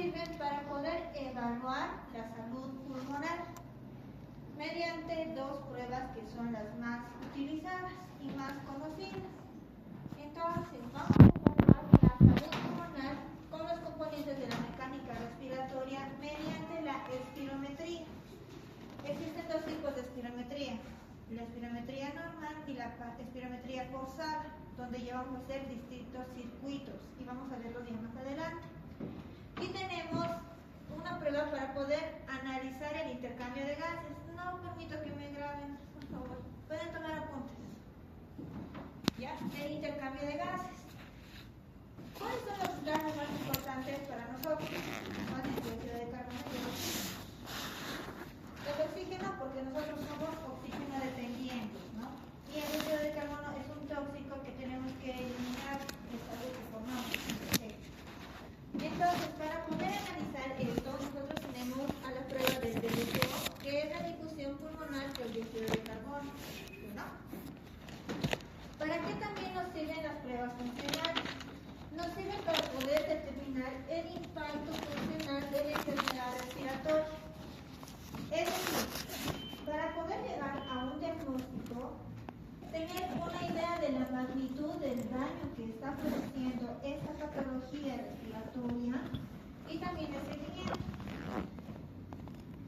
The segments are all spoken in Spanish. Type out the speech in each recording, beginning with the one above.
sirven para poder evaluar la salud pulmonar mediante dos pruebas que son las más utilizadas y más conocidas. Entonces, vamos a evaluar la salud pulmonar con los componentes de la mecánica respiratoria mediante la espirometría. Existen dos tipos de espirometría, la espirometría normal y la espirometría forzada, donde llevamos a hacer distintos circuitos y vamos a verlos ya más adelante. Y tenemos una prueba para poder analizar el intercambio de gases. No permito que me graben, por favor. Pueden tomar apuntes. ¿Ya? El intercambio de gases. ¿Cuáles son los gases más importantes para nosotros? Más el dióxido de carbono y el oxígeno. El oxígeno, porque nosotros somos oxígeno dependientes, ¿no? Y el dióxido de carbono es un tóxico que tenemos que eliminar, es algo que formamos. Entonces, para poder analizar esto, nosotros tenemos a la prueba del DDCO, que es la difusión pulmonar por dióxido de carbono, ¿no? ¿Para qué también nos sirven las pruebas funcionales? Nos sirven para poder determinar el impacto funcional de la enfermedad respiratoria. Es decir, para poder llegar a un diagnóstico, tener una idea de la magnitud del daño que está produciendo esta patología respiratoria y también el seguimiento.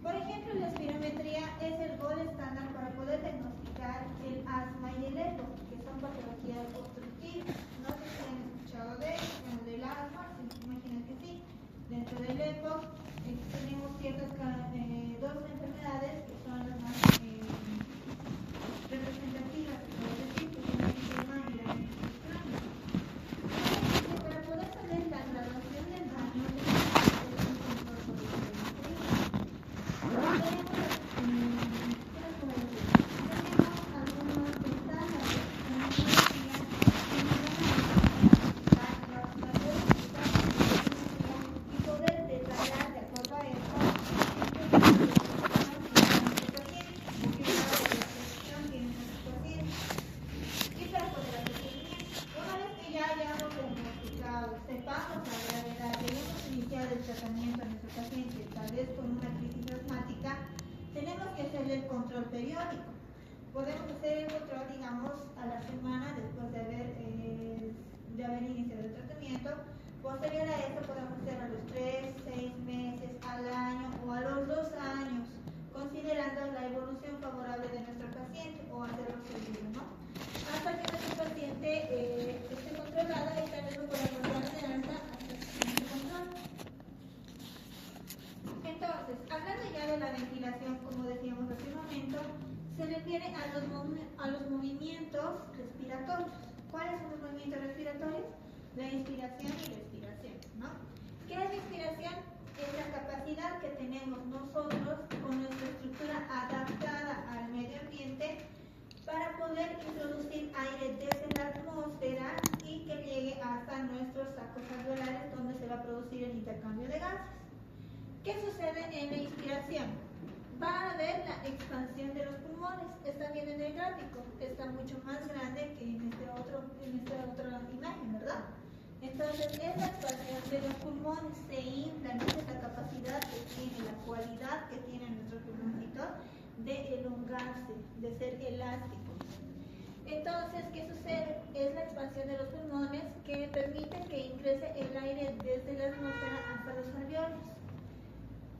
Por ejemplo, la espirometría es el gol estándar para poder diagnosticar el asma y el EPO, que son patologías obstructivas. No sé si han escuchado de ello, del asma, se imaginan que sí. Dentro del EPO tenemos ciertas dos enfermedades que son las más representativas, por decir, que son el sistema y la respiración. Para poder saber la graduación del daño, tenemos que hacer un control por sepamos la gravedad, debemos iniciar el tratamiento a nuestro paciente, tal vez con una crisis asmática, tenemos que hacerle el control periódico. Podemos hacer el control, digamos, a la semana después de haber iniciado el tratamiento. Posterior a esto podemos hacerlo a los 3, 6 meses, al año o a los 2 años, considerando la evolución favorable de nuestro paciente o hacerlo seguido, ¿no? Hasta que nuestro paciente esté controlado y tal vez lo podamos dar de alta hasta el siguiente control. Entonces, hablando ya de la ventilación, como decíamos hace un momento, se refiere a los movimientos respiratorios. ¿Cuáles son los movimientos respiratorios? La inspiración y la expiración, ¿no? ¿Qué es la inspiración? Es la capacidad que tenemos nosotros con nuestra estructura adaptada al medio ambiente para poder introducir aire desde la atmósfera y que llegue hasta nuestros sacos alveolares donde se va a producir el intercambio de gases. ¿Qué sucede en la inspiración? Va a haber la expansión de los pulmones. Están viendo en el gráfico, está mucho más grande que en esta otra imagen, ¿verdad? Entonces, es la expansión de los pulmones, se inflan, es la capacidad que tiene, la cualidad que tiene nuestro pulmoncito de elongarse, de ser elástico. Entonces, ¿qué sucede? Es la expansión de los pulmones que permite que ingrese el aire desde la atmósfera hasta los alveolos.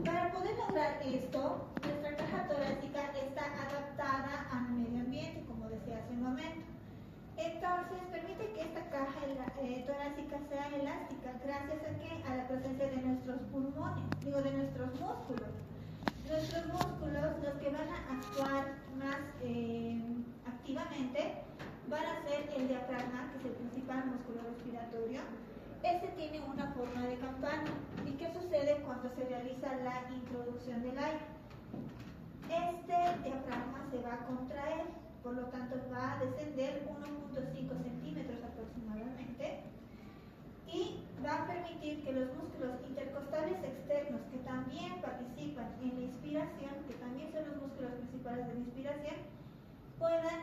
Para poder lograr esto, nuestra caja torácica está adaptada al medio ambiente, como decía hace un momento. Entonces, permite que esta caja torácica sea elástica, gracias a ¿qué? A la presencia de nuestros pulmones, de nuestros músculos. Nuestros músculos, los que van a actuar más activamente, van a ser el diafragma, que es el principal músculo respiratorio. Este tiene una forma de campana. ¿Y qué sucede cuando se realiza la introducción del aire? Este diafragma se va a contraer, por lo tanto va a descender 1.5 centímetros aproximadamente y va a permitir que los músculos intercostales externos, que también participan en la inspiración, que también son los músculos principales de la inspiración, puedan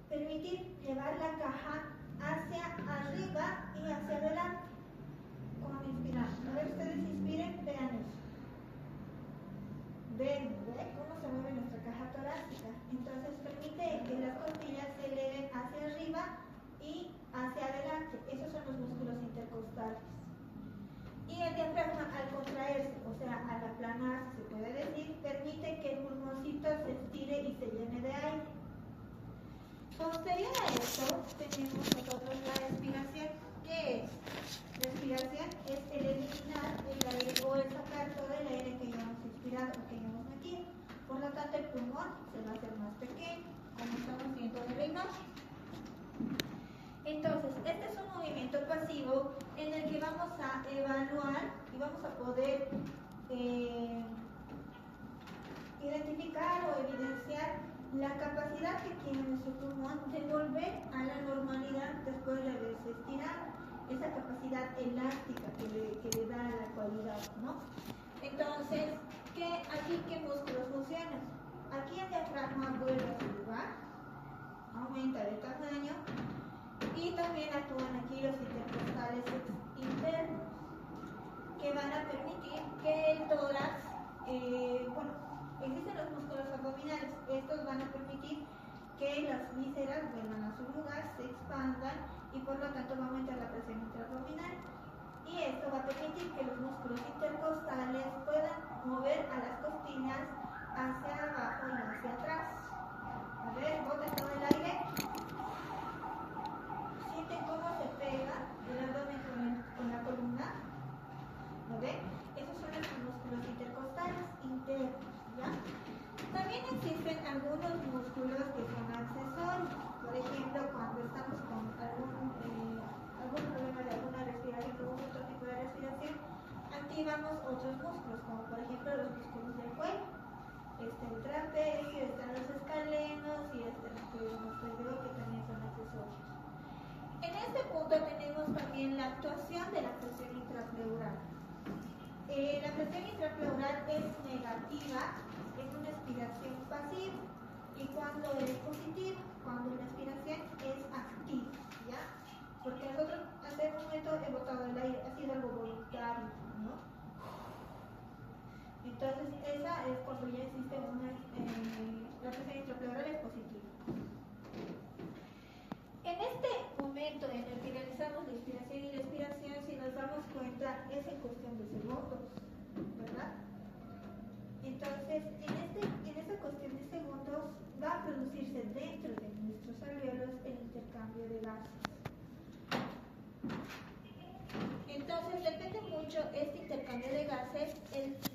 permitir llevar la caja hacia arriba y hacia adelante. Como inspiramos. A ver, ustedes inspiren, vean Posterior a esto, tenemos nosotros la expiración. ¿Qué es? La expiración es el eliminar el aire o el sacar todo el aire que hayamos inspirado o que hayamos metido. Por lo tanto, el pulmón se va a hacer más pequeño, como estamos viendo en la imagen. Entonces, este es un movimiento pasivo en el que vamos a evaluar y vamos a poder identificar o evidenciar la capacidad que tiene nuestro pulmón de volver a la normalidad después de haberse estirado, esa capacidad elástica que le da la cualidad, ¿no? Entonces, aquí qué músculos funcionan? Aquí el diafragma vuelve a su lugar, aumenta de tamaño y también actúan aquí los intercostales internos que van a permitir que el tórax, existen los músculos abdominales, estos van a permitir que las vísceras vuelvan a su lugar, se expandan y por lo tanto va a aumentar la presión intraabdominal. Y esto va a permitir que los músculos intercostales puedan mover a las costillas hacia abajo y hacia atrás. A ver, boten todo el aire. Sienten cómo se pega el abdomen con la columna. ¿Lo ven? Esos son los músculos intercostales internos, ¿ya? También existen algunos músculos que son accesorios. Por ejemplo, cuando estamos con algún problema de alguna respiración, algún otro tipo de respiración, activamos otros músculos, como por ejemplo los músculos del cuello. El trapecio, están los escalenos y el musculoesquelético, que también son accesorios. En este punto tenemos también la actuación de la presión intrapleural. La presión intrapleural es negativa en una expiración pasiva y cuando es positiva, cuando la expiración es activa, ¿ya? Porque nosotros hace un momento he botado el aire, ha sido algo voluntario, ¿no? Entonces esa es cuando ya existe la presión intrapleural es positiva. En este momento en el que realizamos la inspiración y la expiración, si nos damos cuenta, es en cuestión de segundos, ¿verdad? Entonces, en esta cuestión de segundos va a producirse dentro de nuestros alvéolos el intercambio de gases. Entonces, depende mucho este intercambio de gases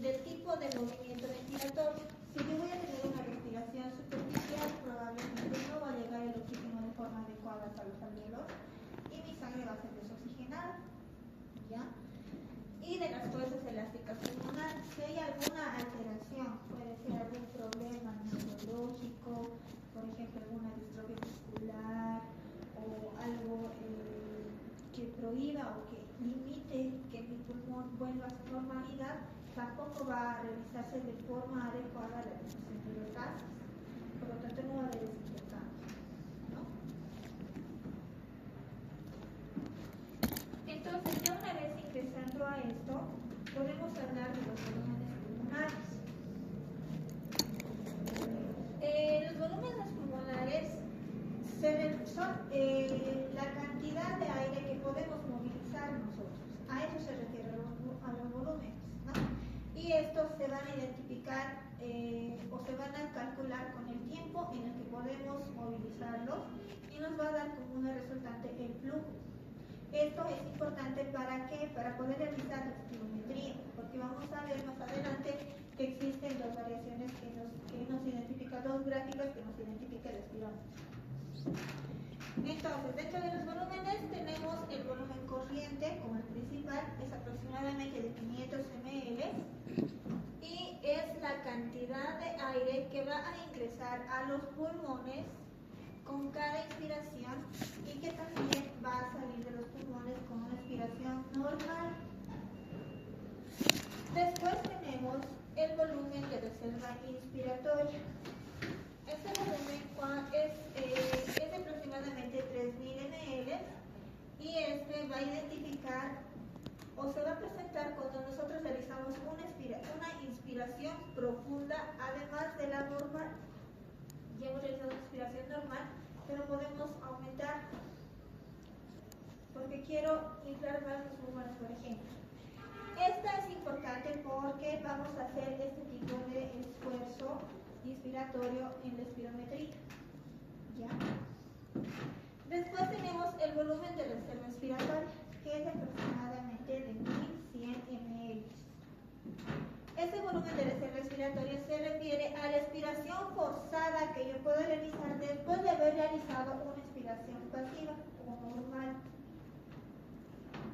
del tipo de movimiento ventilatorio. Si yo voy a tener una respiración superficial, probablemente no va a llegar el oxígeno de forma adecuada hasta los alvéolos y mi sangre va a ser desoxigenada, ¿ya? Y de las fuerzas elásticas pulmonares, si hay alguna alteración, puede ser algún problema neurológico, por ejemplo alguna distrofia muscular o algo que prohíba o que limite que mi pulmón vuelva a su normalidad, tampoco va a realizarse de forma adecuada la disminución de los gases, por lo tanto no va a haber ese intercambio, ¿no? Entonces, ya una vez ingresando a esto, podemos hablar de los volúmenes pulmonares. Los volúmenes pulmonares son la cantidad de aire que podemos movilizar nosotros. A eso se refiere a los volúmenes, ¿no? Y estos se van a identificar o se van a calcular con el tiempo en el que podemos movilizarlos y nos va a dar como una resultante el flujo. Esto es importante ¿para qué? Para poder realizar la espirometría, porque vamos a ver más adelante que existen dos variaciones que nos identifican, dos gráficas que nos identifican el espirómetro. Entonces, dentro de los volúmenes tenemos el volumen corriente como el principal, es aproximadamente de 500 ml y es la cantidad de aire que va a ingresar a los pulmones con cada inspiración y que también va a salir de los pulmones con una expiración normal. Después tenemos el volumen de reserva inspiratoria. Este volumen es de aproximadamente 3.000 ml y este va a identificar o se va a presentar cuando nosotros realizamos una inspiración profunda, además de la normal. Ya hemos realizado una inspiración normal, pero podemos aumentar porque quiero inflar más los pulmones, por ejemplo. Esta es importante porque vamos a hacer este tipo de esfuerzo inspiratorio en la espirometría, ¿ya? Después tenemos el volumen de reserva expiratoria, que es aproximadamente de 1100 ml. Este volumen de reserva expiratoria se refiere a la expiración forzada que yo puedo realizar después de haber realizado una expiración pasiva o normal.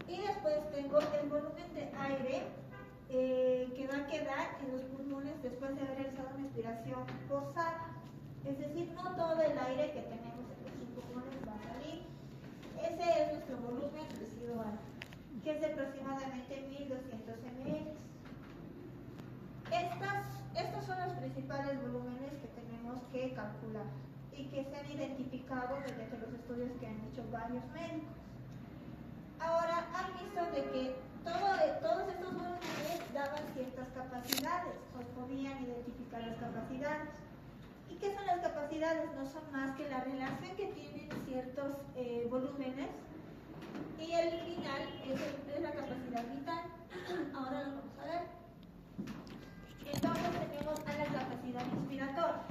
Y después tengo el volumen de aire que va a quedar en los pulmones después de haber realizado una expiración forzada. Es decir, no todo el aire que tenemos en nuestros pulmones va a salir. Ese es nuestro volumen residual, que es de aproximadamente 1200 ml. Estos son los principales volúmenes que tenemos que calcular y que se han identificado mediante los estudios que han hecho varios médicos. Ahora, han visto de que todos estos volúmenes daban ciertas capacidades, o podían identificar las capacidades. ¿Y qué son las capacidades? No son más que la relación que tienen ciertos volúmenes y el final es la capacidad vital. Ahora lo vamos a ver. Entonces tenemos a la capacidad inspiratoria.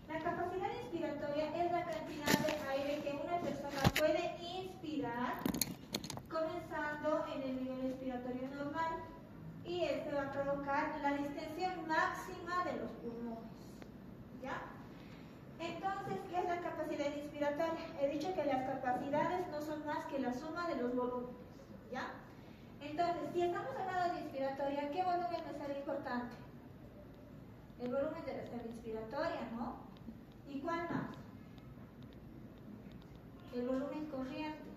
La capacidad inspiratoria es la cantidad de aire que una persona puede inspirar comenzando en el nivel inspiratorio normal, y esto va a provocar la distensión máxima de los pulmones. ¿Ya? Entonces, ¿qué es la capacidad inspiratoria? He dicho que las capacidades no son más que la suma de los volúmenes. ¿Ya? Entonces, si estamos hablando de inspiratoria, ¿qué volumen me sale importante? El volumen de reserva inspiratoria, ¿no? ¿Y cuál más? El volumen corriente.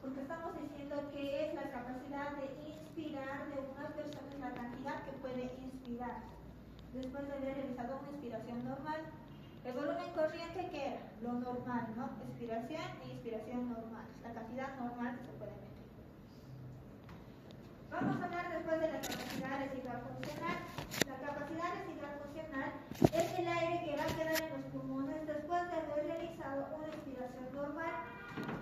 Porque estamos diciendo que es la capacidad de inspirar de una persona, la cantidad que puede inspirar después de haber realizado una inspiración normal. El volumen corriente, ¿qué era? Lo normal, ¿no? Expiración e inspiración normal, la cantidad normal que se puede meter. Vamos a hablar después de la capacidad residual funcional. La capacidad residual funcional es el aire que va a quedar en los pulmones después de haber realizado una inspiración normal.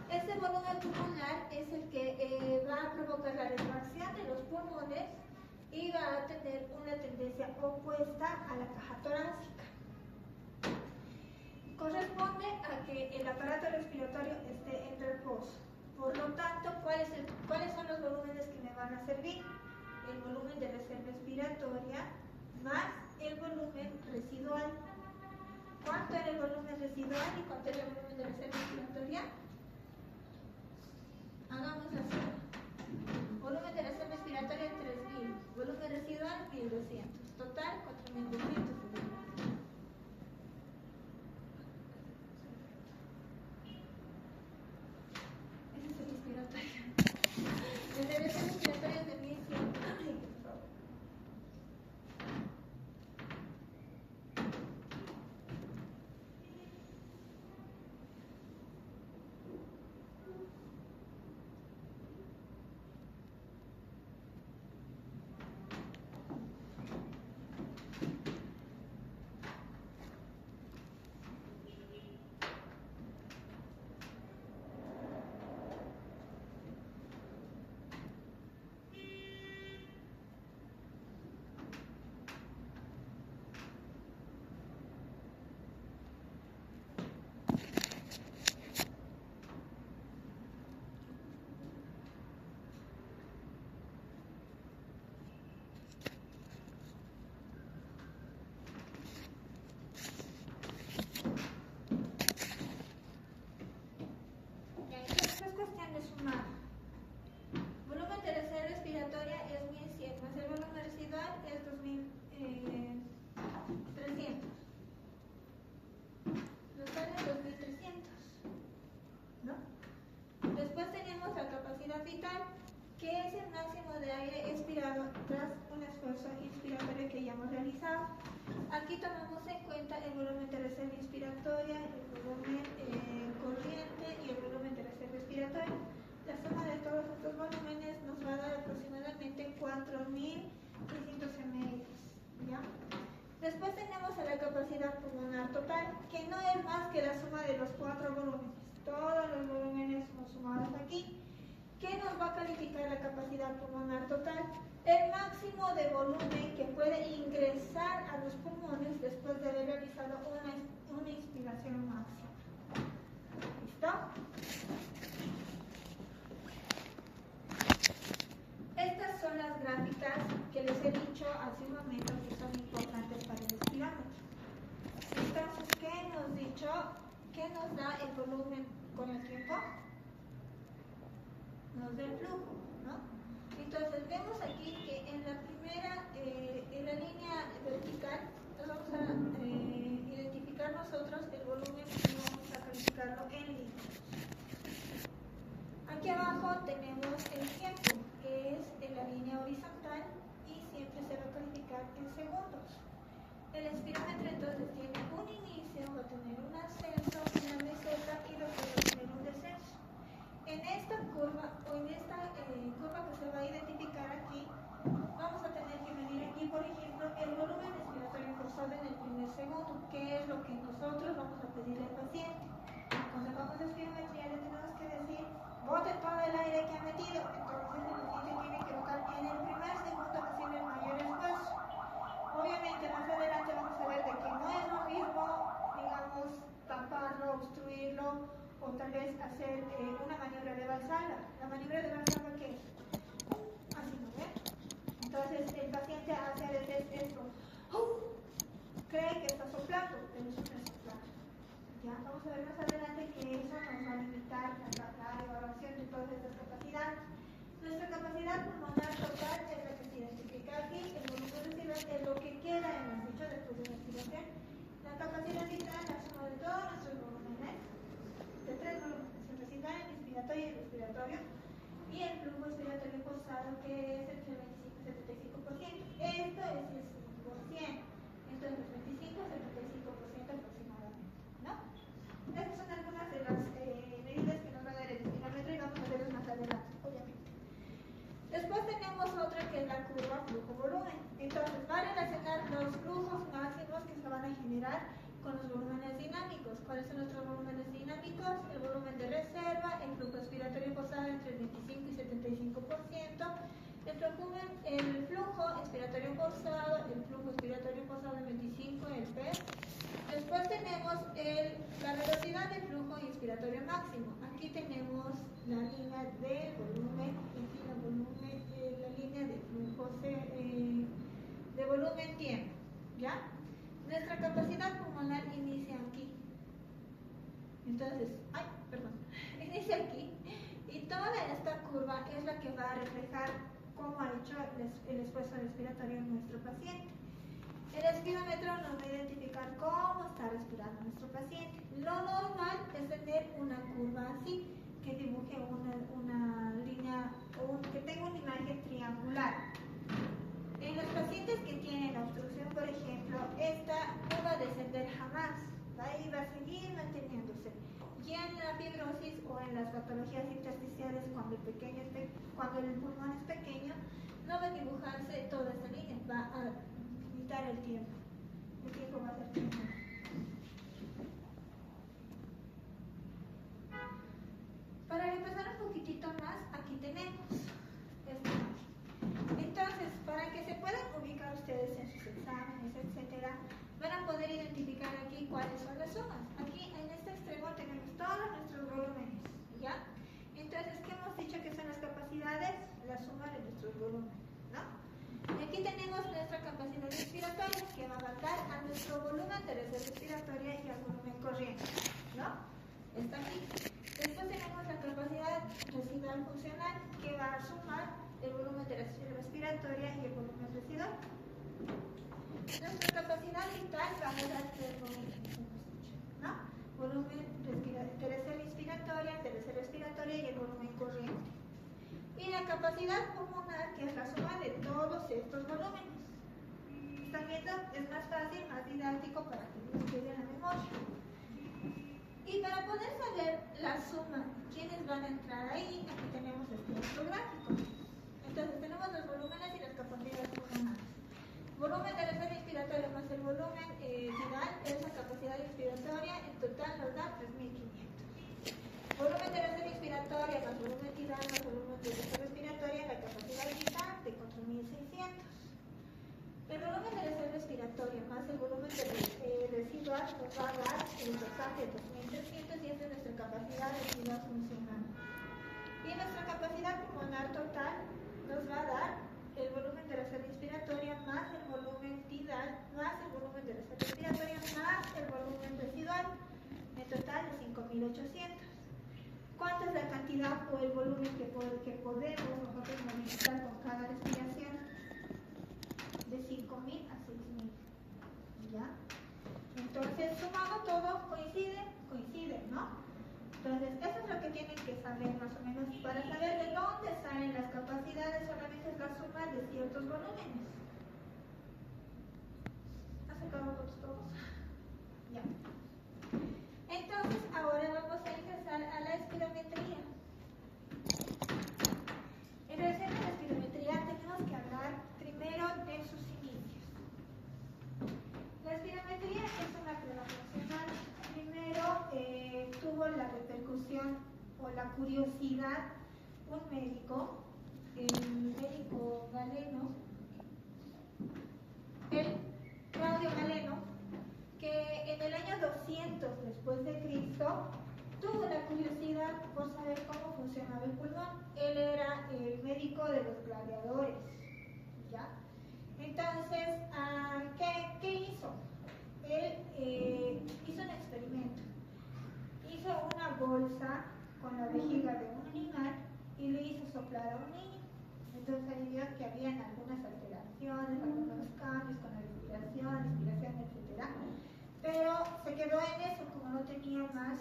Este volumen pulmonar es el que va a provocar la retracción de los pulmones y va a tener una tendencia opuesta a la caja torácica. Corresponde a que el aparato respiratorio esté en reposo. Por lo tanto, ¿cuáles son los volúmenes que me van a servir? El volumen de reserva expiratoria más el volumen residual. ¿Cuánto era el volumen residual y cuánto era el volumen de reserva expiratoria? Hagamos la suma. Volumen de reserva expiratoria 3000, volumen residual 1200, total 4200. Ese es el inspiratorio. El de reserva expiratoria es de 1100. Ay, por favor. Volumen de reserva respiratoria es 1100, más el volumen residual es 2300. Nos salen 2300, ¿no? Después tenemos la capacidad vital, que es el máximo de aire expirado tras un esfuerzo inspiratorio que ya hemos realizado. Aquí tomamos en cuenta el volumen de reserva inspiratoria, el volumen corriente y el volumen de reserva respiratoria. La suma de todos estos volúmenes nos va a dar aproximadamente 4600 ml. ¿Ya? Después tenemos a la capacidad pulmonar total, que no es más que la suma de los 4 volúmenes. Todos los volúmenes son sumados aquí. ¿Qué nos va a calificar la capacidad pulmonar total? El máximo de volumen que puede ingresar a los pulmones después de haber realizado una inspiración máxima. ¿Listo? Estas son las gráficas que les he dicho hace un momento que son importantes para el espirómetro. Entonces, ¿qué hemos dicho? ¿Qué nos da el volumen con el tiempo? Nos da el flujo, ¿no? Entonces, vemos aquí que en la primera, en la línea vertical, nos vamos a identificar nosotros el volumen y vamos a calificarlo en litros. Aquí abajo tenemos el tiempo, que es en la línea horizontal y siempre se va a calificar en segundos. El espirómetro entonces tiene un inicio, va a tener un ascenso, una meseta y después va a tener un descenso. En esta curva o en esta curva que se va a identificar aquí, vamos a tener que medir aquí, por ejemplo, el volumen respiratorio forzado en el primer segundo, que es lo que nosotros vamos a pedirle al paciente. Cuando hagamos espirometría le tenemos que decir, bote todo el aire que ha metido, entonces el paciente tiene que botar en el primer segundo haciendo el mayor esfuerzo. Obviamente más adelante vamos a ver de que no es lo mismo, digamos, taparlo, obstruirlo o tal vez hacer una maniobra de Valsalva. La maniobra de Valsalva, ¿qué es? Así, ¿no ven? Entonces el paciente hace a veces esto, cree que está soplando, pero eso no es soplando. Ya vamos a ver más adelante que eso nos va a limitar la evaluación de todas estas capacidades. Nuestra capacidad pulmonar total es la que se identifica aquí, el volumen residual es lo que queda en el dicho después de la respiración. La capacidad vital es la suma de todos nuestros volúmenes, de tres volúmenes, el residual, el inspiratorio y el respiratorio, y el flujo expiratorio forzado, que es entre el 25 y 75%. Esto es el 5%, esto es el 25 y 75% aproximadamente, ¿no? Estas son algunas de las medidas que nos va a dar el espirómetro y vamos a verlas más adelante, obviamente. Después tenemos otra que es la curva flujo-volumen. Entonces va a relacionar los flujos máximos que se van a generar con los volúmenes dinámicos. ¿Cuáles son nuestros volúmenes dinámicos? El volumen de reserva, el flujo expiratorio forzado entre el 25 y 75%, el flujo expiratorio forzado, el flujo expiratorio forzado del 25, el P. Después tenemos la velocidad de flujo inspiratorio máximo. Aquí tenemos la línea de volumen, la línea de flujo de volumen tiempo, ¿ya? Nuestra capacidad pulmonar inicia aquí. Entonces, inicia aquí. Y toda esta curva es la que va a reflejar cómo ha hecho el esfuerzo respiratorio en nuestro paciente. El espirómetro nos va a identificar cómo está respirando nuestro paciente. Lo normal es tener una curva así, que dibuje una línea o que tenga una imagen triangular. En los pacientes que tienen obstrucción, por ejemplo, esta no va a descender jamás, ahí va a seguir manteniéndose. Y en la fibrosis o en las patologías intersticiales, cuando el pulmón es pequeño, no va a dibujarse toda esta línea, va a limitar el tiempo. El tiempo va a ser tiempo. Para repasar un poquitito más, aquí tenemos esta imagen. Entonces, para que se puedan ubicar ustedes en sus exámenes, etcétera, van a poder identificar aquí cuáles son las sumas. Aquí en este extremo tenemos todos nuestros volúmenes, ¿ya? Entonces, ¿qué hemos dicho que son las capacidades? La suma de nuestros volúmenes, ¿no? Y aquí tenemos nuestra capacidad respiratoria, que va a marcar a nuestro volumen de reserva respiratoria y al volumen corriente, ¿no? Está aquí. Después tenemos la capacidad residual funcional, que va a sumar el volumen de reserva respiratoria y el volumen residual. Nuestra capacidad vital va a dar tres volúmenes, ¿no? Volumen de reserva inspiratoria, de reserva respiratoria y el volumen corriente. Y la capacidad pulmonar, que es la suma de todos estos volúmenes. ¿Están viendo? Es más fácil, más didáctico para que les quede en la memoria. Y para poder saber la suma, quiénes van a entrar ahí, aquí tenemos este otro gráfico. Entonces tenemos los volúmenes y las capacidades pulmonares. Volumen de reserva inspiratoria más el volumen final es la capacidad inspiratoria, en total nos da 3.500. Volumen de reserva inspiratoria más volumen final más volumen de reserva respiratoria, la capacidad vital de 4.600. El volumen de reserva respiratoria más el volumen de residual nos va a dar el total de 2.300 y esta es nuestra capacidad capacidad respiratoria funcional. Y nuestra capacidad pulmonar total nos va a dar el volumen de la sal respiratoria más el volumen tidal más el volumen de la sal respiratoria más el volumen residual, en total de 5.800. ¿Cuánta es la cantidad o el volumen que podemos nosotros movilizar con cada respiración? De 5.000 a 6.000. ¿Ya? Entonces, sumado todo, coincide, ¿no? Entonces, eso es lo que tienen que saber más o menos para saber de dónde salen las capacidades, solamente es la suma de ciertos volúmenes. ¿Has sacado todos? Ya. Entonces, ahora vamos a ingresar a la espirometría. En relación a la espirometría, tenemos que hablar primero de sus inicios. La espirometría es una prueba funcional. Primero tuvo la repercusión o la curiosidad un médico, el médico Galeno, el Claudio Galeno, que en el año 200 después de Cristo tuvo la curiosidad por saber cómo funcionaba el pulmón. Él era el médico de los gladiadores, ¿ya? Entonces, ¿qué hizo? Él hizo un experimento. Hizo una bolsa con la vejiga de un animal y le hizo soplar a un niño. Entonces ahí vio que habían algunas alteraciones, algunos cambios con la respiración, etc. Pero se quedó en eso, como no tenía más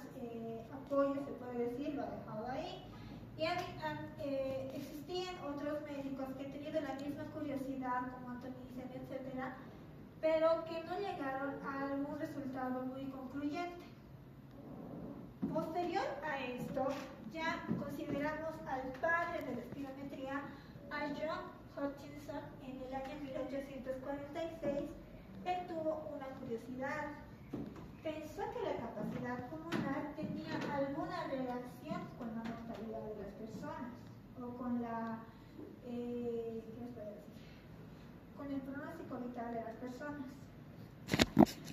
apoyo, se puede decir, lo ha dejado ahí. Y existían otros médicos que han tenido la misma curiosidad, como Antonicen, etc., pero que no llegaron a algún resultado muy concluyente. Posterior a esto, ya consideramos al padre de la espirometría, a John Hutchinson, en el año 1846. Él tuvo una curiosidad. Pensó que la capacidad pulmonar tenía alguna relación con la mortalidad de las personas o con la, ¿qué les puedo decir? Con el pronóstico vital de las personas.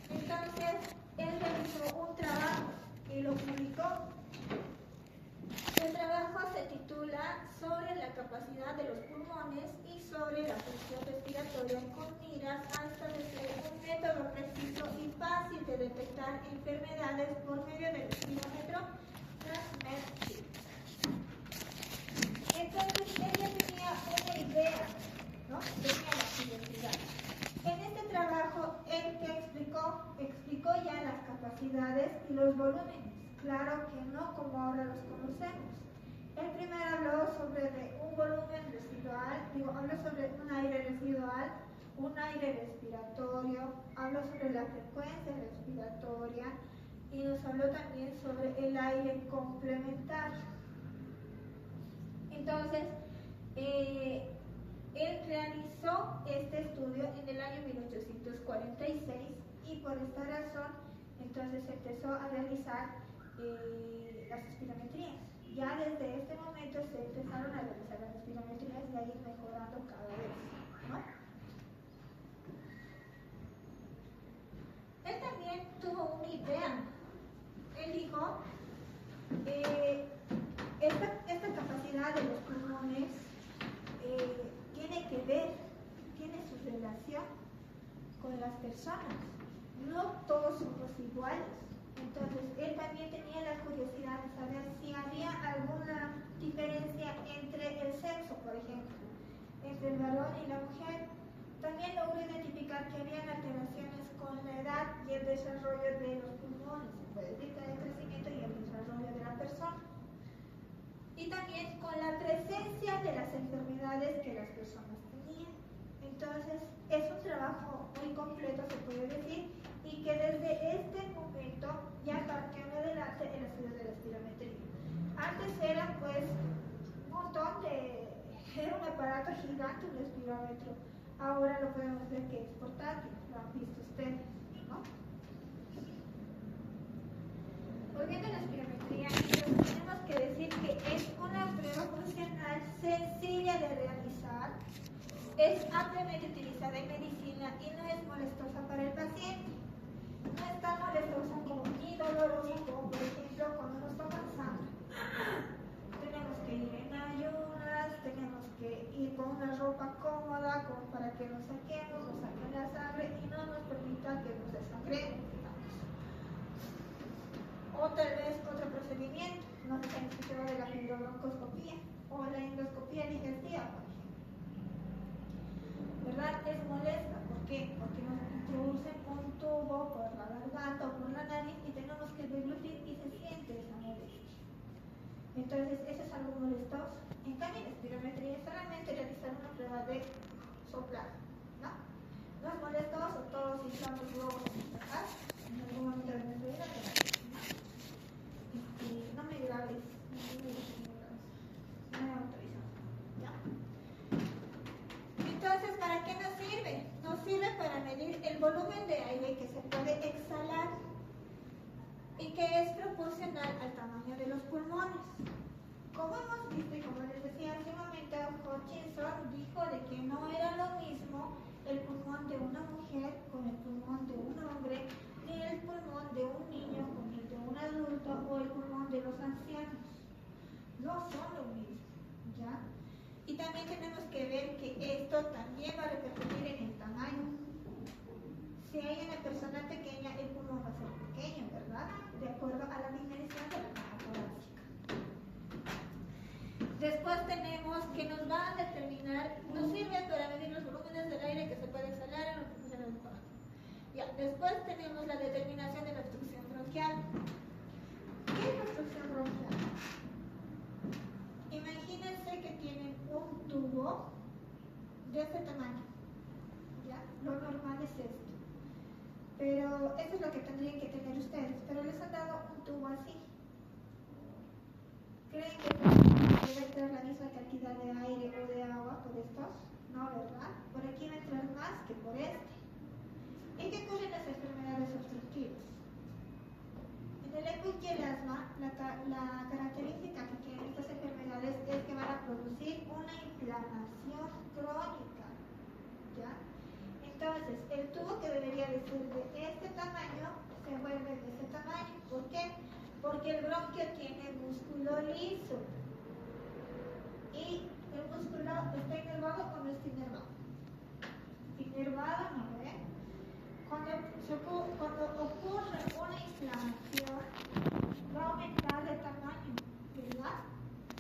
Entonces, él realizó un trabajo y lo publicó. El trabajo se titula Sobre la capacidad de los pulmones y sobre la función respiratoria con miras a establecer un método preciso y fácil de detectar enfermedades por medio del espirómetro TransMed. Entonces, ella tenía una idea, ¿no? Tenía la curiosidad. En este trabajo, él que explicó ya las capacidades y los volúmenes. Claro que no como ahora los conocemos. El primero habló sobre un volumen residual, habló sobre un aire residual, un aire respiratorio, habló sobre la frecuencia respiratoria y nos habló también sobre el aire complementario. Entonces, él realizó este estudio en el año 1846 y por esta razón, entonces empezó a realizar las espirometrías. Ya desde este momento se empezaron a realizar las espirometrías y a ir mejorando cada vez, ¿no? Él también tuvo una idea. Él dijo, esta capacidad de los pulmones tiene su relación con las personas. No todos somos iguales. Entonces, él también tenía la curiosidad de saber si había alguna diferencia entre el sexo, por ejemplo, entre el varón y la mujer. También logró identificar que había alteraciones con la edad y el desarrollo de los pulmones, se puede decir que el crecimiento y el desarrollo de la persona. Y también con la presencia de las enfermedades que las personas tenían. Entonces, es un trabajo muy completo, se puede decir, y que desde este momento ya partió en adelante el estudio de la espirometría. Antes era pues un montón era un aparato gigante, un espirómetro. Ahora lo podemos ver que es portátil, lo han visto ustedes, ¿no? Volviendo a la espirometría, tenemos que decir que es una prueba funcional sencilla de realizar, es ampliamente utilizada en medicina y no es molestosa para el paciente. No está molestosa como ni dolorosa como por ejemplo cuando nos toman sangre. Tenemos que ir en ayunas, tenemos que ir con una ropa cómoda como para que nos saquemos, nos saquen la sangre y no nos permita que nos desangremos, digamos. O tal vez otro procedimiento, no sé si han escuchado de la endobroncoscopía o la endoscopía digestiva, por ejemplo. ¿Verdad? Es molesta, ¿por qué? Porque nos introducen un tubo por la garganta o por la nariz y tenemos que deglutir y se siente esa molestia. Entonces, eso es algo molestoso. En cambio, la espirometría es solamente realizar una prueba de soplar, ¿no? No es molestoso, todos inflamos globos, ¿verdad? En algún momento de nuestra vida, no me grabes, no me autorizado, ¿ya? Entonces, ¿para qué nos sirve? Nos sirve para medir el volumen de aire que se puede exhalar y que es proporcional al tamaño de los pulmones. Como hemos visto y como les decía hace un momento, Hutchinson dijo de que no era lo mismo el pulmón de una mujer con el pulmón de un hombre, ni el pulmón de un niño con el de un adulto o el pulmón de los ancianos. No son lo mismo, ¿ya? Y también tenemos que ver que esto también va a repercutir en el tamaño. Si hay una persona pequeña, el pulmón va a ser pequeño, ¿verdad? De acuerdo a la dimensión de la caja torácica. Después tenemos que nos va a determinar, nos sirve para medir los volúmenes del aire que se puede exhalar en los pulmones del bajo. Ya, después tenemos la determinación de la obstrucción bronquial. ¿Qué es la obstrucción bronquial? Imagínense que tienen un tubo de este tamaño. ¿Ya? Lo normal es esto. Pero eso es lo que tendrían que tener ustedes. Pero les han dado un tubo así. ¿Creen que debe entrar la misma cantidad de aire o de agua por estos? No, ¿verdad? Por aquí va a entrar más que por este. ¿En qué ocurren las enfermedades obstructivas? En el EPOC y el asma, la característica que tienen estas enfermedades es que van a producir una inflamación crónica, ¿ya? Entonces, el tubo que debería de ser de este tamaño se vuelve de este tamaño. ¿Por qué? Porque el bronquio tiene músculo liso. Y el músculo está inervado o no está inervado. Inervado no, ¿eh? Cuando ocurre una inflamación, va a aumentar de tamaño, ¿verdad?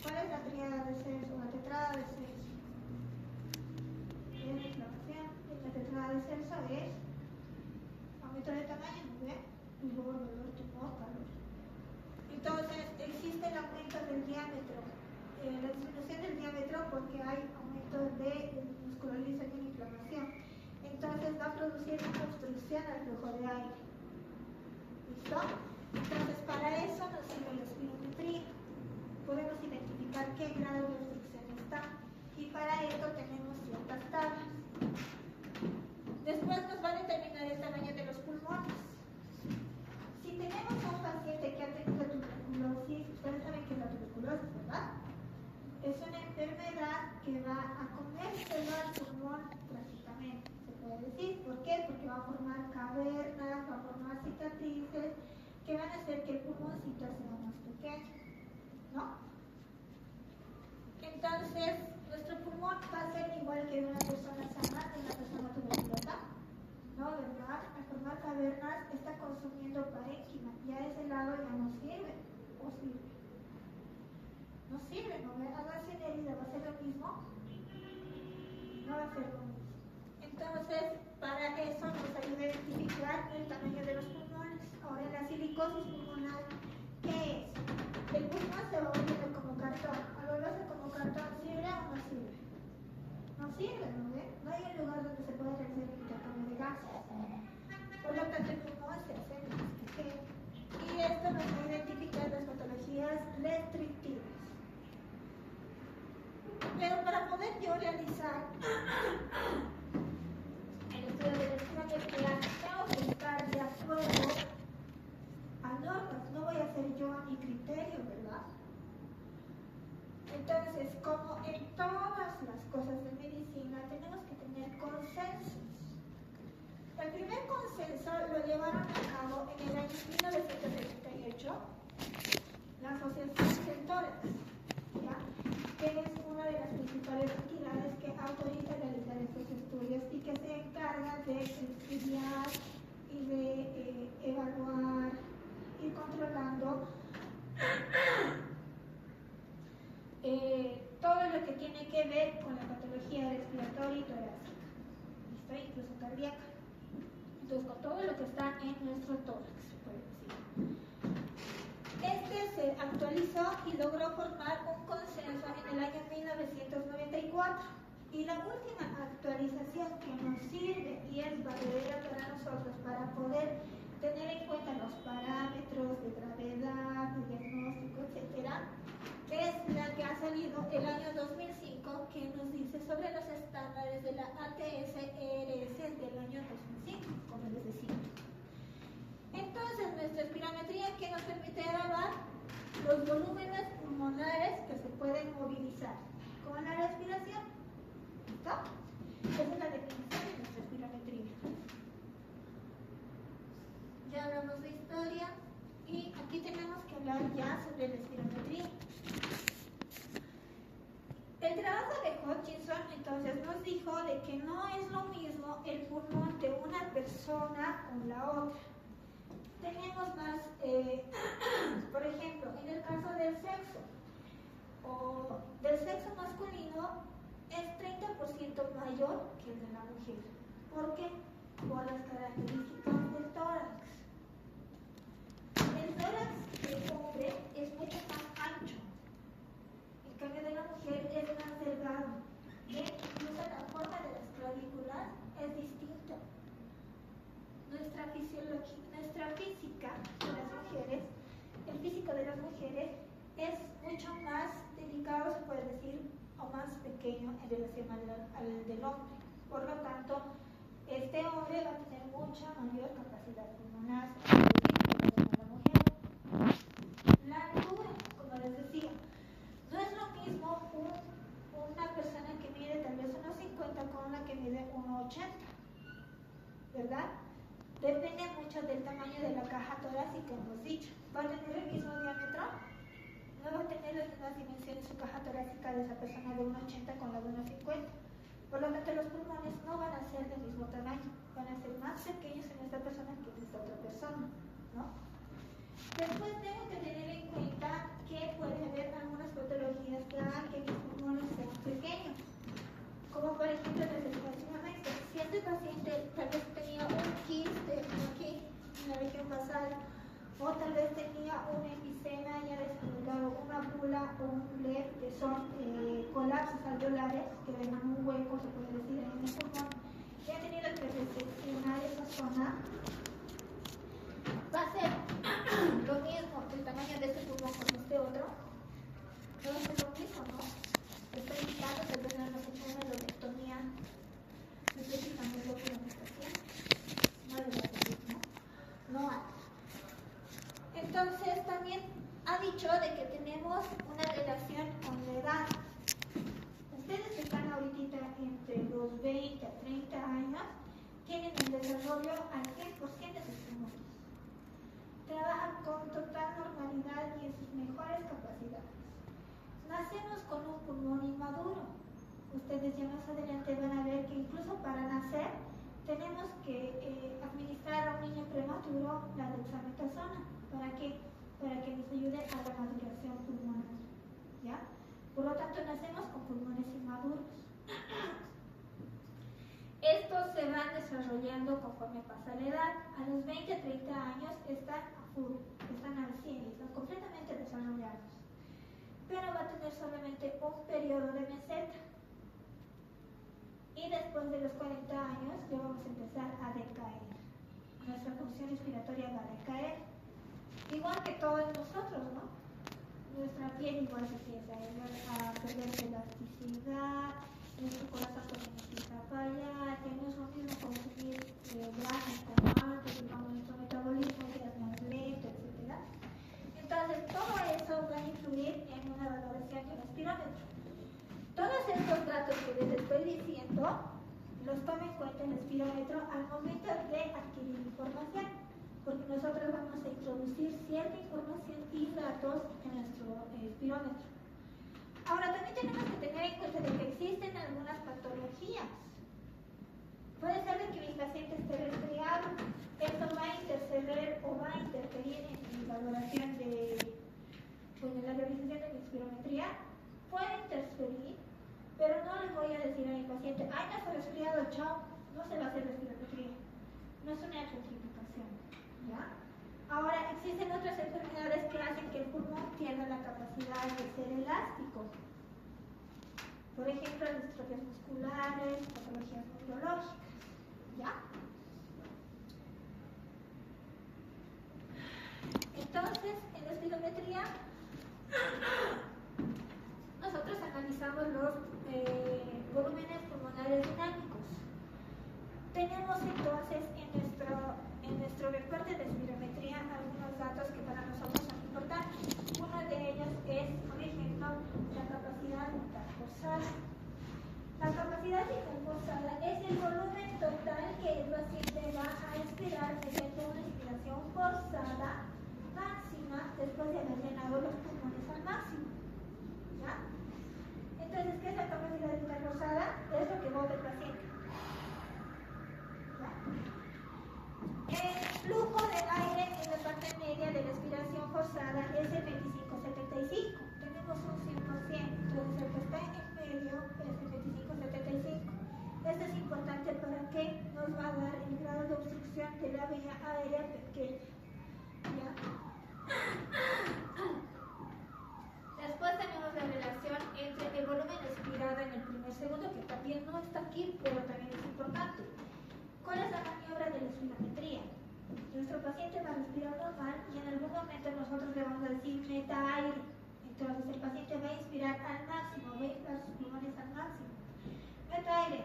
¿Cuál es la tríada de Celso? La tetrada de Celso. Es la inflamación. La tetrada de Celso es aumento de tamaño, ¿no ve? Dolor, tumor, calor. Entonces, existe el aumento del diámetro. La disminución del diámetro porque hay aumento de músculo liso y una inflamación. Entonces va a producir una obstrucción al flujo de aire. ¿Listo? Entonces para eso nos sirve la espirometría. Podemos identificar qué grado de obstrucción está. Y para esto tenemos ciertas tablas. Después nos va a determinar el tamaño de los pulmones. Si tenemos a un paciente que ha tenido tuberculosis, ustedes saben que es la tuberculosis, ¿verdad? Es una enfermedad que va a comérselo al pulmón prácticamente, se puede decir. ¿Por qué? Porque va a formar cavernas, va a formar cicatrices que van a hacer que el pulmoncito sea más pequeño, ¿no? Entonces, nuestro pulmón va a ser igual que de una persona sana, de una persona tuberculosa, ¿no? ¿Verdad? Al formar cavernas está consumiendo parénquima, ya ese lado ya no sirve, ¿o sirve? No sirve, ¿no? Hágase la herida, ¿va a ser lo mismo? No va a ser lo mismo. Entonces, para eso nos ayuda a identificar el tamaño de los pulmones. Ahora, la silicosis pulmonar, ¿qué es? El pulmón se va volviendo como cartón. Al volverse como cartón, ¿sirve o no sirve? No sirve, ¿no ve? No hay un lugar donde se pueda realizar el intercambio de gases. Por lo tanto, el pulmón se hace más pequeño. Y esto nos va a identificar las patologías restrictivas. Pero para poder yo realizar el estudio de la espirometría, tengo que estar de acuerdo a normas. No voy a hacer yo a mi criterio, ¿verdad? Entonces, como en todas las cosas de medicina, tenemos que tener consensos. El primer consenso censo lo llevaron a cabo en el año 1978 la Asociación del Tórax, ¿ya? Que es una de las principales entidades que autoriza realizar estos estudios y que se encarga de estudiar y de evaluar y controlando todo lo que tiene que ver con la patología respiratoria y torácica, ¿listo? Incluso cardíaca. Entonces, con todo lo que está en nuestro tórax, por decirlo. Este se actualizó y logró formar un consenso en el año 1994. Y la última actualización que nos sirve y es valedera para nosotros para poder tener en cuenta los parámetros de gravedad, de diagnóstico, etcétera, es la que ha salido el año 2005, que nos dice sobre los estándares de la ATS-ERS del año 2005, como les decía. Entonces, nuestra espirometría, que nos permite evaluar los volúmenes pulmonares que se pueden movilizar con la respiración. ¿Listo? Esa es la definición de nuestra espirometría. Ya hablamos de historia y aquí tenemos que hablar ya sobre la espirometría. El trabajo de Hutchinson entonces nos dijo de que no es lo mismo el pulmón de una persona con la otra. Tenemos más, por ejemplo, en el caso del sexo, o del sexo masculino, es 30% mayor que el de la mujer. ¿Por qué? Por las características del tórax. El tórax del hombre es mucho más ancho. El cambio de la mujer es más delgado. Incluso la forma de las clavículas es distinta. Nuestra física de las mujeres, el físico de las mujeres es mucho más delicado, se puede decir, o más pequeño en relación al del hombre. Por lo tanto, este hombre va a tener mucha mayor capacidad pulmonar que la mujer. La altura, como les decía, no es lo mismo una persona que mide tal vez 1,50 con una que mide 1,80, ¿verdad? Depende mucho del tamaño de la caja torácica, hemos dicho. ¿Va a tener el mismo diámetro? No va a tener las mismas dimensiones su caja torácica de esa persona de 1,80 con la de 1,50. Por lo tanto, los pulmones no van a ser del mismo tamaño, van a ser más pequeños en esta persona que en esta otra persona, ¿no? Después tengo que tener en cuenta que puede haber algunas patologías que hagan que los pulmones sean pequeños, como por ejemplo la respiración anexia. Si este paciente tal vez tenía un quiste aquí en la región basal, o tal vez tenía un enfisema y ha desarrollado una bula o un bleb, que son colapsos alveolares que dejan un hueco, se puede decir, en el pulmón, y ha tenido que reseccionar esa zona, va a ser lo mismo el tamaño de este pulmón con este otro. No va a ser lo mismo, ¿no? Estoy indicando que tal vez nos hecho una lobectomía, no estoy fijando lo que nos está haciendo, no le va a ser, ¿no? No hay. Entonces también ha dicho de que tenemos una relación con la edad. Ustedes que están ahorita entre los 20 a 30 años tienen el desarrollo al 100% de sus pulmones. Trabajan con total normalidad y en sus mejores capacidades. Nacemos con un pulmón inmaduro. Ustedes ya más adelante van a ver que incluso para nacer tenemos que administrar a un niño prematuro la dexametasona. ¿Para qué? Para que nos ayude a la maduración pulmonar, ¿ya? Por lo tanto, nacemos con pulmones inmaduros. Estos se van desarrollando conforme pasa la edad. A los 20 a 30 años están a full, están al 100, están completamente desarrollados. Pero va a tener solamente un periodo de meseta. Y después de los 40 años ya vamos a empezar a decaer. Nuestra función respiratoria va a decaer. Igual que todos nosotros, ¿no? Nuestra piel igual se empieza a perder elasticidad, nuestro corazón también empieza a fallar, que no es lo mismo consumir grasas tan altas, nuestro metabolismo es más lento, etc. Entonces, todo eso va a influir en una valoración del espirómetro. Todos estos datos que les estoy diciendo los tome en cuenta el espirómetro al momento de adquirir información, porque nosotros vamos a introducir cierta información y datos en nuestro espirómetro. Ahora, también tenemos que tener en cuenta de que existen algunas patologías. Puede ser de que mi paciente esté resfriado, esto va a interceder o va a interferir en mi valoración de, pues, en la realización de mi espirometría. Puede interferir, pero no le voy a decir a mi paciente, ay, no está resfriado, chao, no se va a hacer espirometría. No es una contraindicación, ¿ya? Ahora, existen otras enfermedades que hacen que el pulmón pierda la capacidad de ser elástico. Por ejemplo, distrofias musculares, patologías neurológicas, ¿ya? Entonces, en la espirometría, nosotros analizamos los volúmenes pulmonares dinámicos. Tenemos entonces en nuestro reporte de espirometría algunos datos que para nosotros son importantes. Uno de ellos es, por ejemplo, la capacidad vital forzada. La capacidad vital forzada es el volumen total que el paciente va a expirar mediante una inspiración forzada máxima después de haber llenado los pulmones al máximo. ¿Ya? Entonces, ¿qué es la capacidad vital forzada? Es lo que bota el paciente. El flujo del aire en la parte media de la expiración forzada es el 25-75. Tenemos un 100%, entonces el que está en medio es el 25-75. Esto es importante para que nos va a dar el grado de obstrucción de la vía aérea pequeña. ¿Ya? Después tenemos la relación entre el volumen expirado en el primer segundo, que también no está aquí, pero también es importante. ¿Cuál es la maniobra de la espirometría? Nuestro paciente va a respirar normal y en algún momento nosotros le vamos a decir meta aire. Entonces el paciente va a inspirar al máximo, va a inflar sus pulmones al máximo. Meta aire.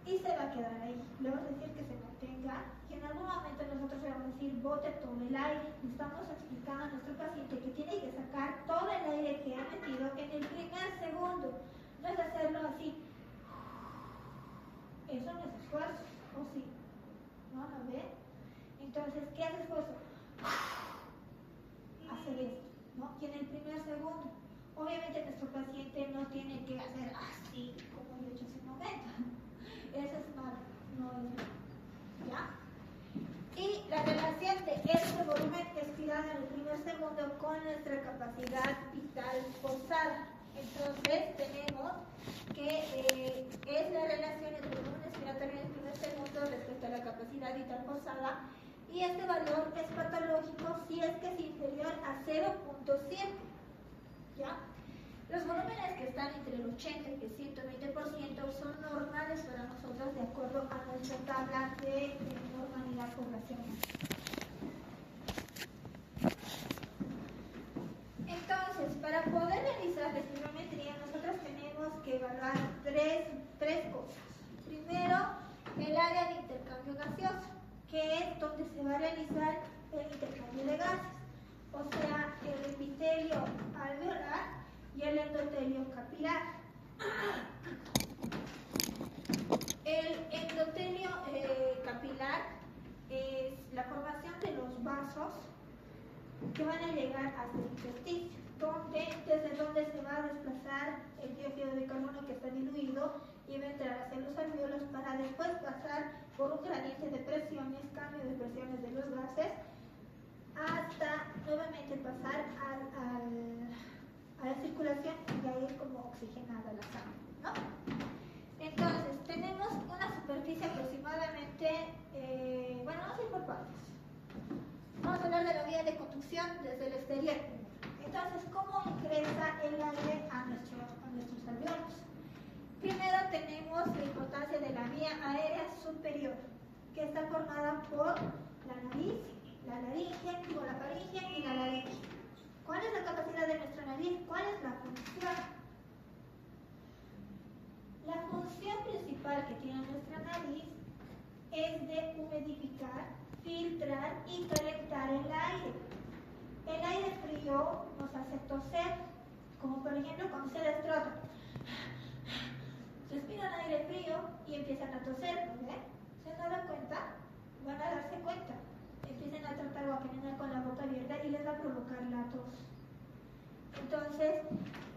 Y se va a quedar ahí. Le vamos a decir que se mantenga y en algún momento nosotros le vamos a decir bote todo el aire. Estamos explicando a nuestro paciente que tiene que sacar todo el aire que ha metido en el primer segundo. No es hacerlo así. Eso no es esfuerzo, ¿o sí? ¿No? ¿Lo ven? Entonces, ¿qué es esfuerzo? Hacer esto, ¿no? Y en el primer segundo. Obviamente nuestro paciente no tiene que hacer así, como yo he hecho hace un momento. Eso es malo, no es bueno. ¿Ya? Y la relación de este volumen expirado en el primer segundo con nuestra capacidad vital forzada. Entonces tenemos que es la relación entre el volumen expiratorio en el primer segundo respecto a la capacidad vital forzada, y este valor es patológico si es que es inferior a 0.7. ¿Ya? Los volúmenes que están entre el 80 y el 120% son normales para nosotros de acuerdo a nuestra tabla de normalidad poblacional. Entonces, para poder realizar la espirometría, nosotros tenemos que evaluar tres cosas. Primero, el área de intercambio gaseoso, que es donde se va a realizar el intercambio de gases, o sea, el epitelio alveolar y el endotelio capilar. El endotelio capilar es la formación de los vasos que van a llegar hasta el intersticio, desde donde se va a desplazar el dióxido de carbono que está diluido y va a entrar hacia los alvéolos para después pasar por un gradiente de presiones, cambio de presiones de los gases, hasta nuevamente pasar a la circulación y a ir como oxigenada la sangre, ¿no? Entonces, tenemos una superficie aproximadamente, vamos a ir por partes. Vamos a hablar de la vía de conducción desde el exterior. Entonces, ¿cómo ingresa el aire a nuestros alvéolos? Primero tenemos la importancia de la vía aérea superior, que está formada por la nariz, la faringe y la laringe. ¿Cuál es la capacidad de nuestra nariz? ¿Cuál es la función? La función principal que tiene nuestra nariz es de humidificar, filtrar y calentar el aire. El aire frío nos hace toser, como por ejemplo cuando se destrota. Respira el aire frío empiezan a toser, ¿no ven? ¿Se han dado cuenta? Van a darse cuenta. Empiezan a tratar o a caminar con la boca abierta y les va a provocar la tos. Entonces,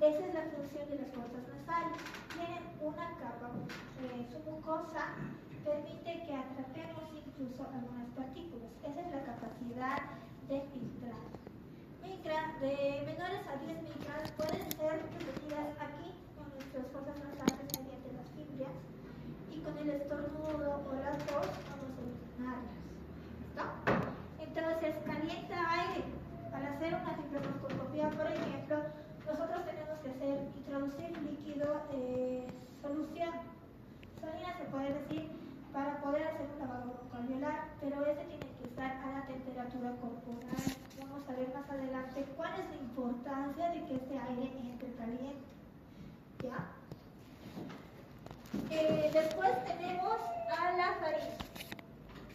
esa es la función de las fosas nasales. Tienen una capa, su mucosa permite que atrapemos incluso algunas partículas. Esa es la capacidad de filtrar. De menores a 10 micras pueden ser metidas aquí con nuestras fosas nasales mediante las fibras y con el estornudo o la tos vamos a eliminarlas. ¿Listo? Entonces, calienta aire. Al hacer una fibroscopia, por ejemplo, nosotros tenemos que introducir líquido, solución. Salina se puede decir, para poder hacer un lavado broncoalveolar, pero ese tiene que estar a la temperatura corporal. Vamos a ver más adelante cuál es la importancia de que este aire entre caliente. ¿Ya? Después tenemos a la faringe.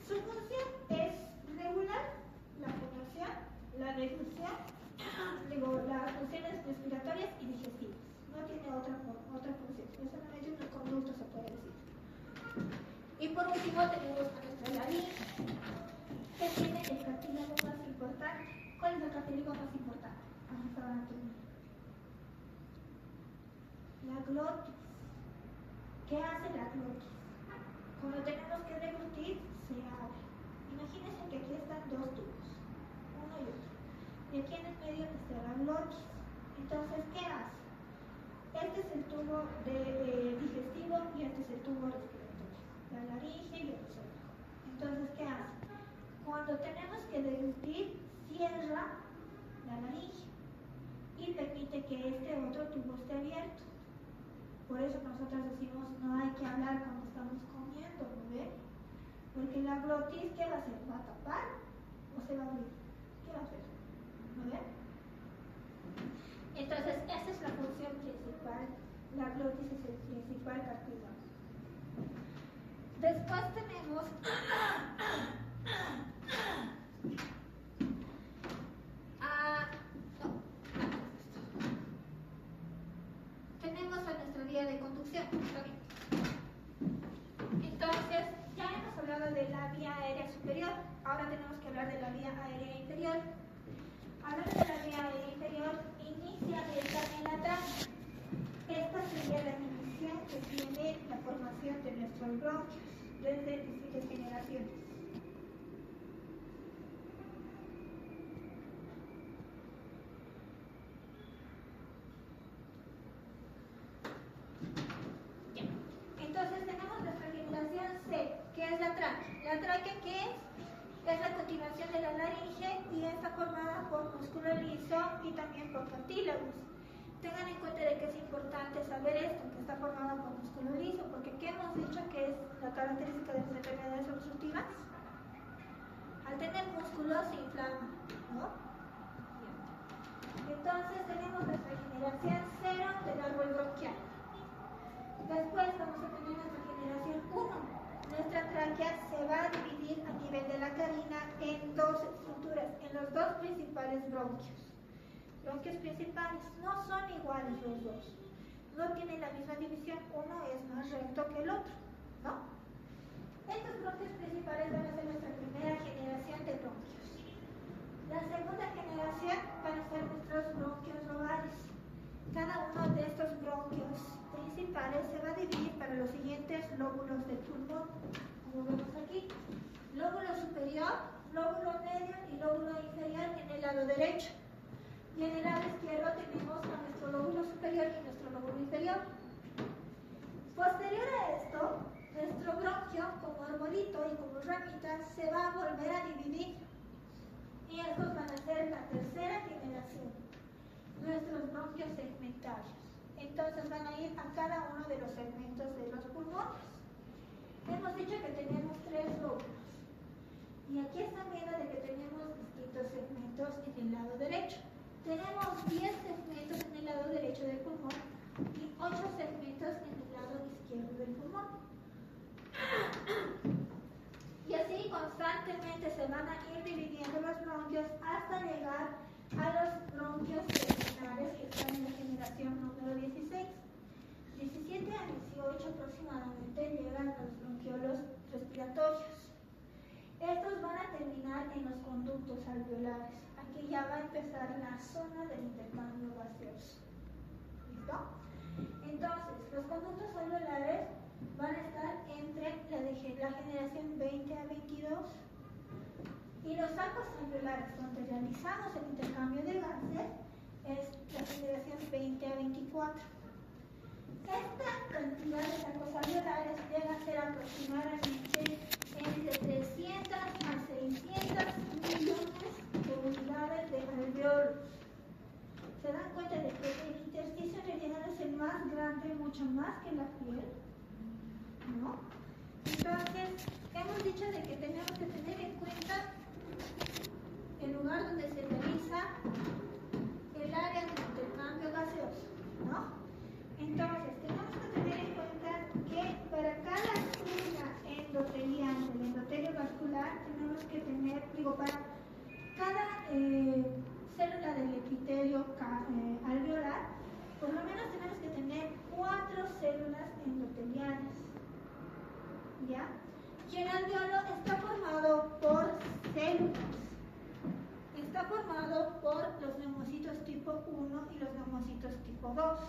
Su función es regular la formación, la deglución, las funciones respiratorias y digestivas. No tiene otra función, es solamente un conducto, se puede decir. Y por último tenemos a nuestra laringe, que tiene el cartílago más importante. ¿Cuál es el cartílago más importante? Vamos a anatomía. La glotis. ¿Qué hace la glotis? Cuando tenemos que deglutir, se abre. Imagínense que aquí están dos tubos, uno y otro. Y aquí en el medio está la glotis. Entonces, ¿qué hace? Este es el tubo digestivo y este es el tubo respiratorio, la laringe y el esófago. Entonces, ¿qué hace? Cuando tenemos que deglutir, cierra la laringe y permite que este otro tubo esté abierto. Por eso nosotros decimos no hay que hablar cuando estamos comiendo, ¿no ven? Porque la glotis, ¿qué va a hacer? ¿Va a tapar o se va a abrir? ¿Qué va a hacer? ¿No ven? Entonces, esa es la función principal. La glotis es el principal cartílago. Después tenemos tenemos a nuestra vía de conducción. Entonces, ya hemos hablado de la vía aérea superior. Ahora tenemos que hablar de la vía aérea inferior. Hablando de la vía aérea inferior, inicia en la tráquea. Esta sería la división que tiene la formación de nuestros bronquios desde distintas generaciones. Entonces tenemos nuestra generación C, que es la tráquea. ¿La tráquea qué es? Es la continuación de la laringe y está formada por músculo liso y también por cartílagos. Tengan en cuenta de que es importante saber esto, que está formada por músculo liso, porque ¿qué hemos dicho que es la característica de las enfermedades obstructivas? Al tener músculo se inflama, ¿no? Entonces tenemos nuestra generación 0 del árbol bronquial. Después vamos a tener nuestra generación 1. Nuestra tráquea se va a dividir a nivel de la carina en dos estructuras, en los dos principales bronquios. Bronquios principales no son iguales los dos, no tienen la misma división, uno es más recto que el otro, ¿no? Estos bronquios principales van a ser nuestra primera generación de bronquios. La segunda generación van a ser nuestros bronquios lobales. Cada uno de estos bronquios principales se va a dividir para los siguientes lóbulos del pulmón, como vemos aquí. Lóbulo superior, lóbulo medio y lóbulo inferior en el lado derecho. Y en el lado izquierdo tenemos a nuestro lóbulo superior y nuestro lóbulo inferior. Posterior a esto, nuestro bronquio, como arbolito y como ramita, se va a volver a dividir. Y estos van a ser la tercera generación, nuestros bronquios segmentarios. Entonces van a ir a cada uno de los segmentos de los pulmones. Hemos dicho que tenemos 3 lóbulos. Y aquí están viendo de que tenemos distintos segmentos en el lado derecho. Tenemos 10 segmentos en el lado derecho del pulmón y 8 segmentos en el lado izquierdo del pulmón. Y así constantemente se van a ir dividiendo los bronquios hasta llegar a los bronquios terminales que están en la generación número 16. 17 a 18 aproximadamente llegan a los bronquiolos respiratorios. Estos van a terminar en los conductos alveolares. Aquí ya va a empezar la zona del intercambio gaseoso. ¿Listo? Entonces, los conductos alveolares van a estar entre la generación 20 a 22 y los arcos alveolares, donde realizamos el intercambio de gases, es la generación 20 a 24. Esta cantidad de sacos alveolares llega a ser aproximadamente entre 300 a 600 millones de unidades de alveolos. ¿Se dan cuenta de que el intersticio renal es el más grande, mucho más que la piel? ¿No? Entonces, hemos dicho de que tenemos que tener en cuenta el lugar donde se realiza el área de intercambio gaseoso, ¿no? Entonces, tenemos que tener en cuenta que para cada célula endotelial del endotelio vascular tenemos que tener, para cada célula del epitelio alveolar, por lo menos tenemos que tener 4 células endoteliales, ¿ya? Y el alveolo está formado por células. Está formado por los neumocitos tipo 1 y los neumocitos tipo 2.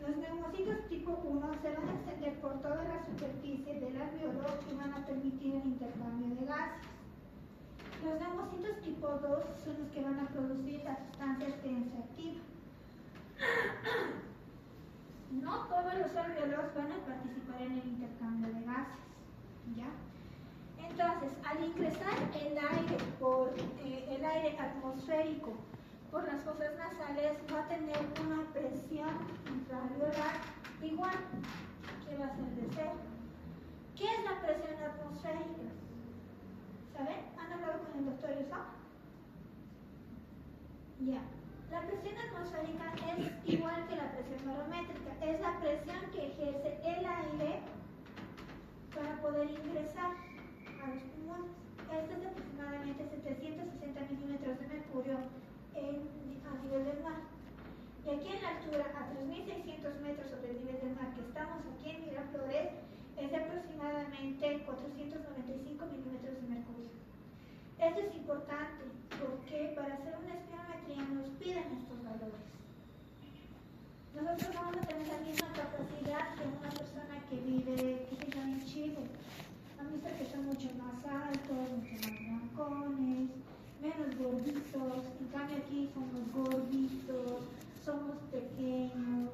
Los neumocitos tipo 1 se van a extender por toda la superficie del alveolo y van a permitir el intercambio de gases. Los neumocitos tipo 2 son los que van a producir la sustancia tensioactiva. No todos los alveolos van a participar en el intercambio de gases, ¿ya? Entonces, al ingresar el aire por el aire atmosférico por las fosas nasales, va a tener una presión intraalveolar igual, que va a ser de 0. ¿Qué es la presión atmosférica? ¿Saben? ¿Han hablado con el doctor Yusa? Ya. La presión atmosférica es igual que la presión barométrica. Es la presión que ejerce el aire para poder ingresar a los pulmones. Esto es de aproximadamente 760 milímetros de mercurio a nivel del mar. Y aquí en la altura, a 3.600 metros sobre el nivel del mar, que estamos aquí en Miraflores, es de aproximadamente 495 milímetros de mercurio. Esto es importante porque para hacer una espirometría nos piden estos valores. Nosotros vamos a tener la misma capacidad que una persona que vive, qué sé yo, en Chile. Han visto que son mucho más altos, mucho más blancones, menos gorditos. En cambio aquí somos gorditos, somos pequeños,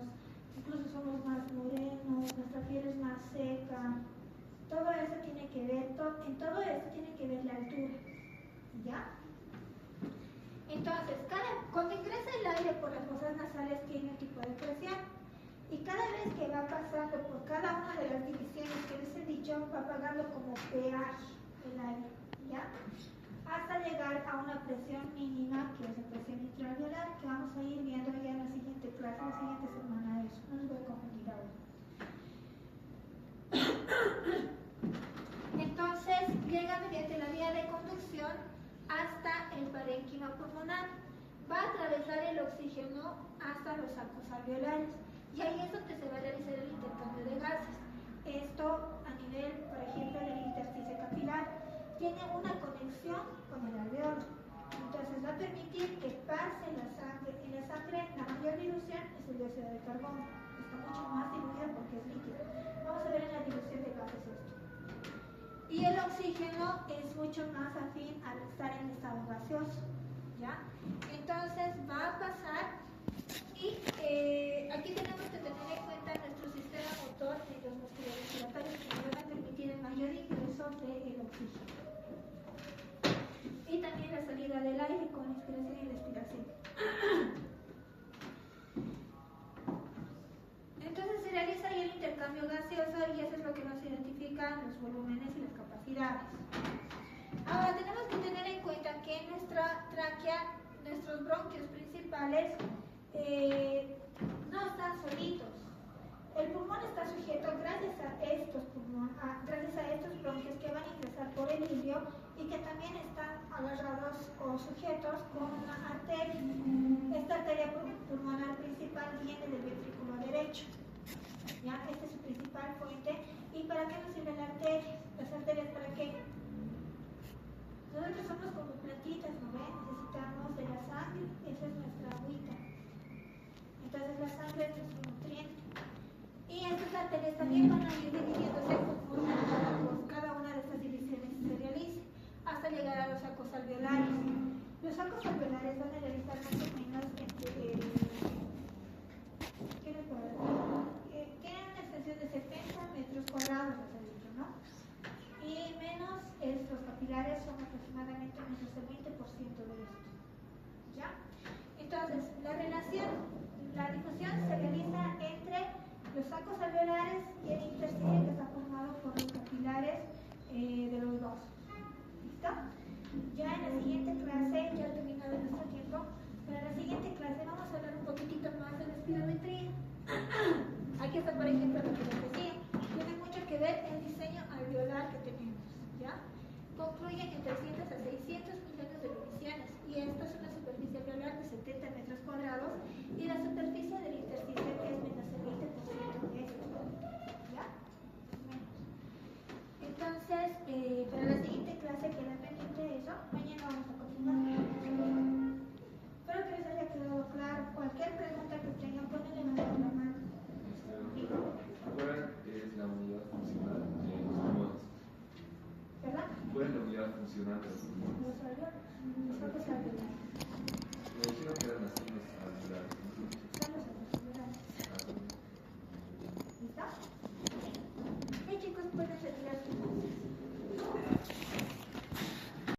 incluso somos más morenos, nuestra piel es más seca. Todo eso tiene que ver, en todo esto tiene que ver la altura, ¿ya? Entonces, cuando ingresa el aire por las fosas nasales tiene un tipo de presión y cada vez que va pasando por cada una de las divisiones que les he dicho, va pagando como pH el aire, ¿ya? Hasta llegar a una presión mínima, que es la presión intraalveolar, que vamos a ir viendo ya en la siguiente clase, la siguiente semana eso, no les voy a confundir ahora. Entonces, llega mediante la vía de conducción hasta el parénquima pulmonar. Va a atravesar el oxígeno hasta los arcos alveolares. Y ahí es donde se va a realizar el intercambio de gases. Esto a nivel, por ejemplo, del intersticio capilar. Tiene una conexión con el alveolo. Entonces va a permitir que pase la sangre. En la sangre la mayor dilución es el dióxido de carbono. Está mucho más diluido porque es líquido. Vamos a ver en la dilución de gases esto. Y el oxígeno es mucho más afín al estar en estado gaseoso, ¿ya? Entonces va a pasar y aquí tenemos que tener en cuenta nuestro sistema motor y los músculos respiratorios que nos van a permitir el mayor ingreso del oxígeno. Y también la salida del aire con inspiración y expiración. Entonces se realiza ahí el intercambio gaseoso y eso es lo que nos identifica los volúmenes y las capacidades. Ahora tenemos que tener en cuenta que en nuestra tráquea, nuestros bronquios principales no están solitos. El pulmón está sujeto gracias a estos bronquios que van a ingresar por el ilio y que también están agarrados o sujetos con una arteria. Esta arteria pulmonar principal viene del ventrículo derecho. ¿Ya? Esta es su principal fuente ¿Y para qué nos sirven las arterias? ¿Las arterias para qué? Nosotros somos como plantitas, ¿no ven? Necesitamos de la sangre, esa es nuestra agüita. Entonces la sangre es nuestro nutriente. Y estas arterias también van a ir dividiéndose conforme cada una de estas divisiones se realice, hasta llegar a los sacos alveolares. Los sacos alveolares van a realizar más o menos tienen una extensión de 70 metros cuadrados, ¿no? Y menos los capilares son aproximadamente menos del 20% de estos. ¿Ya? Entonces, la difusión se realiza entre los sacos alveolares y el intersticio que está formado por los capilares de los dos. ¿Listo? Ya en la siguiente clase, ya he terminado nuestro tiempo, pero en la siguiente clase vamos a hablar un poquitito más de la espirometría. Aquí está, por ejemplo, lo que les decía. Tiene mucho que ver el diseño alveolar que tenemos. ¿Ya? Concluyen en 300 a 600 millones de divisiones. Y esta es una superficie alveolar de 70 metros cuadrados y la superficie del intersticio que es menos del 20% de esto. ¿Ya? Entonces, para la siguiente clase queda pendiente eso. Mañana vamos a continuar. Espero que les haya quedado claro. Cualquier pregunta que tengan, pueden levantar la mano. ¿Cuál es la unidad funcional de los pulmones? ¿Verdad? ¿Cuál es la unidad funcional de los pulmones? Los alveolos. Los sacos alveolares. Me dijeron que eran las signos alveolares. Son los sacos alveolares. ¿Listo? Sí, chicos, pueden retirar sus cosas.